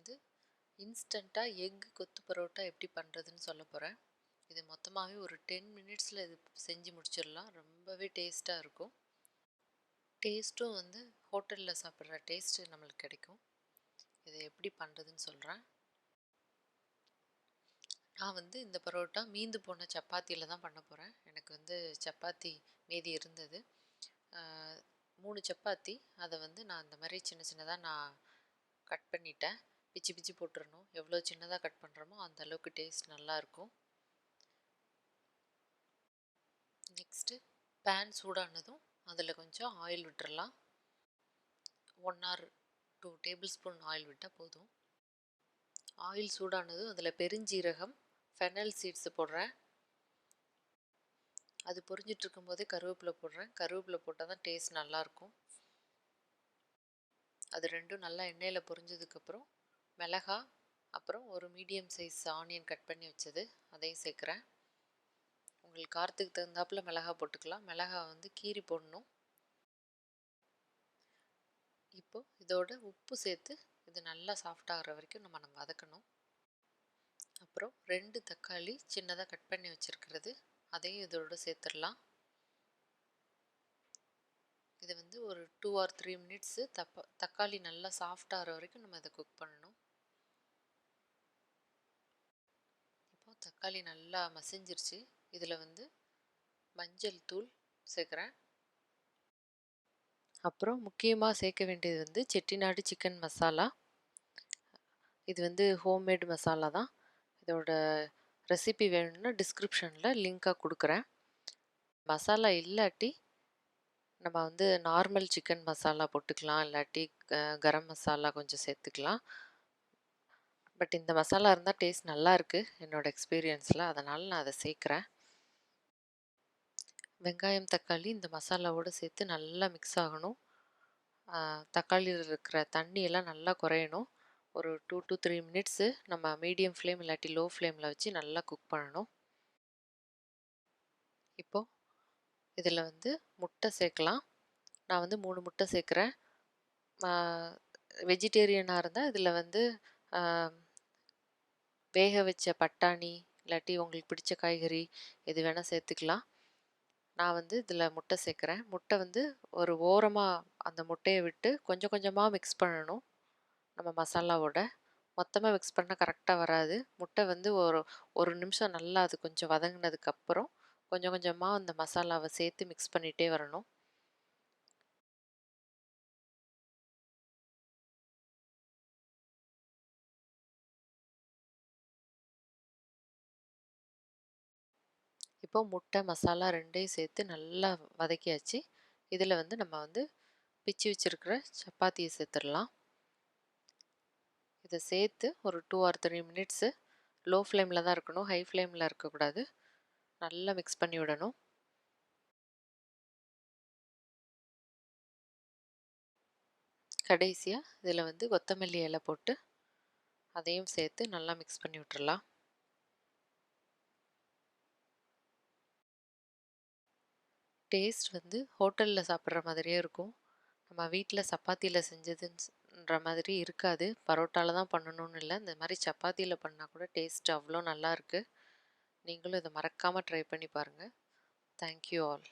வந்து இன்ஸ்டண்ட்டாக எக் கொத்து பரோட்டா எப்படி பண்ணுறதுன்னு சொல்ல போகிறேன். இது மொத்தமாகவே ஒரு 10 மினிட்ஸில் இது செஞ்சு முடிச்சிடலாம். ரொம்பவே டேஸ்ட்டாக இருக்கும். டேஸ்ட்டும் வந்து ஹோட்டலில் சாப்பிட்ற டேஸ்ட்டு நம்மளுக்கு கிடைக்கும். இதை எப்படி பண்ணுறதுன்னு சொல்கிறேன். நான் வந்து இந்த பரோட்டா மீந்து போன சப்பாத்தியில் தான் பண்ண போகிறேன். எனக்கு வந்து சப்பாத்தி மீதி இருந்தது. 3 சப்பாத்தி. அதை வந்து நான் இந்த மாதிரி சின்ன சின்னதாக நான் கட் பண்ணிட்டேன். பிச்சு பிச்சு போட்டுறணும். எவ்வளோ சின்னதாக கட் பண்ணுறோமோ அந்த அளவுக்கு டேஸ்ட் நல்லாயிருக்கும். நெக்ஸ்ட்டு பேன் சூடானதும் அதில் கொஞ்சம் ஆயில் விட்டுறலாம். 1 or 2 டேபிள் ஸ்பூன் ஆயில் விட்டால் போதும். ஆயில் சூடானதும் அதில் பெருஞ்சீரகம், ஃபெனல் சீட்ஸு போடுறேன். அது பொரிஞ்சிட்டு இருக்கும்போதே கருவேப்பிலை போடுறேன். கருவேப்பிலை போட்டால் தான் டேஸ்ட் நல்லாயிருக்கும். அது ரெண்டும் நல்லா எண்ணெயில் பொரிஞ்சதுக்கப்புறம் மிளகா, அப்புறம் ஒரு மீடியம் சைஸ் ஆனியன் கட் பண்ணி வச்சது அதையும் சேர்க்குறேன். உங்களுக்கு காரத்துக்கு தகுந்தாப்பில் மிளகா போட்டுக்கலாம். மிளகா வந்து கீரி போடணும். இப்போது இதோட உப்பு சேர்த்து இது நல்லா சாஃப்டாகிற வரைக்கும் நம்ம வதக்கணும். அப்புறம் 2 தக்காளி சின்னதாக கட் பண்ணி வச்சுருக்கிறது அதையும் இதோட சேர்த்துடலாம். இது வந்து ஒரு 2 or 3 மினிட்ஸு தக்காளி நல்லா சாஃப்டாகிற வரைக்கும் நம்ம இதை குக் பண்ணணும். இப்போது தக்காளி நல்லா மசிஞ்சிருச்சு. இதில் வந்து மஞ்சள் தூள் சேர்க்குறேன். அப்புறம் முக்கியமாக சேர்க்க வேண்டியது வந்து செட்டிநாடு சிக்கன் மசாலா. இது வந்து ஹோம்மேடு மசாலா தான். இதோட ரெசிபி வேணும்னா டிஸ்கிரிப்ஷனில் லிங்காக கொடுக்குறேன். மசாலா இல்லாட்டி நம்ம வந்து நார்மல் சிக்கன் மசாலா போட்டுக்கலாம், இல்லாட்டி கரம் மசாலா கொஞ்சம் சேர்த்துக்கலாம். பட் இந்த மசாலா இருந்தால் டேஸ்ட் நல்லா இருக்குது என்னோடய எக்ஸ்பீரியன்ஸில், அதனால் நான் அதை சேர்க்குறேன். வெங்காயம் தக்காளி இந்த மசாலாவோடு சேர்த்து நல்லா மிக்ஸ் ஆகணும். தக்காளியில் இருக்கிற தண்ணியெல்லாம் நல்லா குறையணும். ஒரு 2 to 3 மினிட்ஸு நம்ம மீடியம் ஃப்ளேம் இல்லாட்டி லோ ஃப்ளேமில் வச்சு நல்லா குக் பண்ணணும். இப்போது இதில் வந்து முட்டை சேர்க்கலாம். நான் வந்து 3 முட்டை சேர்க்குறேன். வெஜிடேரியனாக இருந்தால் இதில் வந்து வேக வச்ச பட்டாணி இல்லாட்டி உங்களுக்கு பிடிச்ச காய்கறி எது வேணால் சேர்த்துக்கலாம். நான் வந்து இதில் முட்டை சேர்க்குறேன். முட்டை வந்து ஒரு ஓரமாக அந்த முட்டையை விட்டு கொஞ்சம் கொஞ்சமாக மிக்ஸ் பண்ணணும். நம்ம மசாலாவோட மொத்தமாக மிக்ஸ் பண்ணால் கரெக்டாக வராது. முட்டை வந்து ஒரு நிமிஷம் நல்லா அது கொஞ்சம் வதங்கினதுக்கப்புறம் கொஞ்சம் கொஞ்சமாக அந்த மசாலாவை சேர்த்து மிக்ஸ் பண்ணிகிட்டே வரணும். இப்போ முட்டை மசாலா ரெண்டையும் சேர்த்து நல்லா வதக்கியாச்சு. இதில் வந்து நம்ம வந்து பிச்சு வச்சுருக்கிற சப்பாத்தியை சேர்த்துடலாம். இதை சேர்த்து ஒரு 2 or 3 மினிட்ஸு லோ ஃப்ளேமில் தான் இருக்கணும், ஹை ஃப்ளேமில் இருக்கக்கூடாது. நல்லா மிக்ஸ் பண்ணி விடணும். கடைசியாக இதில் வந்து கொத்தமல்லி இலை போட்டு அதையும் சேர்த்து நல்லா மிக்ஸ் பண்ணி விட்டுறலாம். டேஸ்ட் வந்து ஹோட்டலில் சாப்பிட்ற மாதிரியே இருக்கும். நம்ம வீட்டில் சப்பாத்தியில் செஞ்சதுன்ற மாதிரி இருக்காது. பரோட்டாவில் தான் பண்ணணும்னு இல்லை, இந்த மாதிரி சப்பாத்தியில் பண்ணால் கூட டேஸ்ட் அவ்வளோ நல்லாயிருக்கு. நீங்களும் இதை மறக்காமல் ட்ரை பண்ணி பாருங்கள். Thank you all.